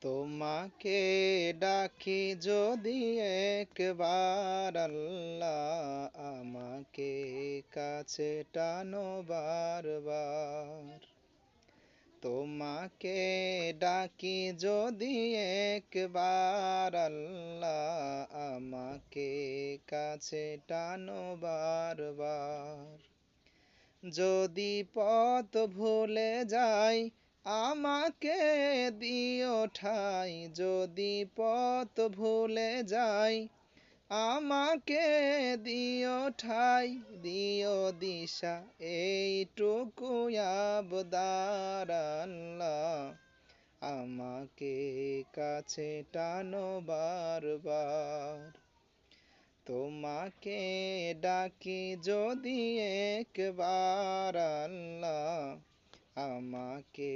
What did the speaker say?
তোমাকে ডাকি যদি একবার আল্লাহ, আমাকে কাছে টানো বারবার। তোমাকে ডাকি যদি একবার আল্লাহ, আমাকে কাছে টানো বারবার। যদি পথ ভুলে যাই, আমাকে দিও ঠাই। যদি পথ ভুলে যাই, আমাকে দিও ঠাই। দিও দিশা এইটুকু আবদার আল্লাহ, আমাকে কাছে টানো বারবার। তোমাকে ডাকি যদি একবার আল্লাহ, আমাকে